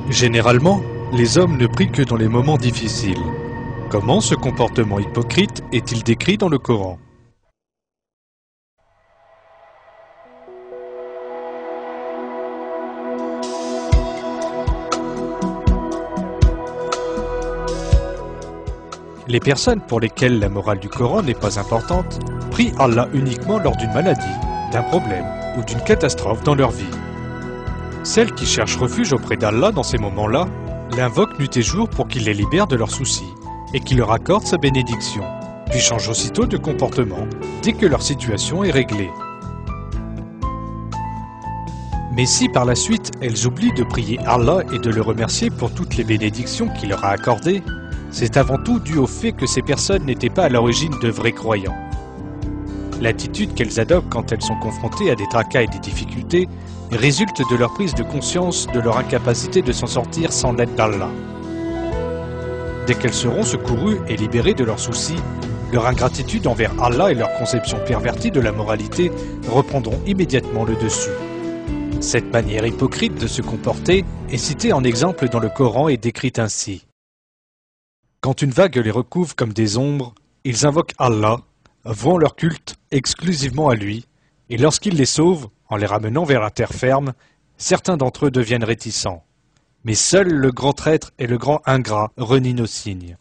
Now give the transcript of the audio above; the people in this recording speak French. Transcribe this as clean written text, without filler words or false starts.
Généralement, les hommes ne prient que dans les moments difficiles. Comment ce comportement hypocrite est-il décrit dans le Coran? Les personnes pour lesquelles la morale du Coran n'est pas importante prient Allah uniquement lors d'une maladie, d'un problème ou d'une catastrophe dans leur vie. Celles qui cherchent refuge auprès d'Allah dans ces moments-là l'invoquent nuit et jour pour qu'il les libère de leurs soucis et qu'il leur accorde sa bénédiction, puis changent aussitôt de comportement dès que leur situation est réglée. Mais si par la suite elles oublient de prier Allah et de le remercier pour toutes les bénédictions qu'il leur a accordées, c'est avant tout dû au fait que ces personnes n'étaient pas à l'origine de vrais croyants. L'attitude qu'elles adoptent quand elles sont confrontées à des tracas et des difficultés résulte de leur prise de conscience de leur incapacité de s'en sortir sans l'aide d'Allah. Dès qu'elles seront secourues et libérées de leurs soucis, leur ingratitude envers Allah et leur conception pervertie de la moralité reprendront immédiatement le dessus. Cette manière hypocrite de se comporter est citée en exemple dans le Coran et décrite ainsi. Quand une vague les recouvre comme des ombres, ils invoquent Allah, vouant leur culte exclusivement à lui, et lorsqu'il les sauve, en les ramenant vers la terre ferme, certains d'entre eux deviennent réticents. Mais seul le grand traître et le grand ingrat renient nos signes.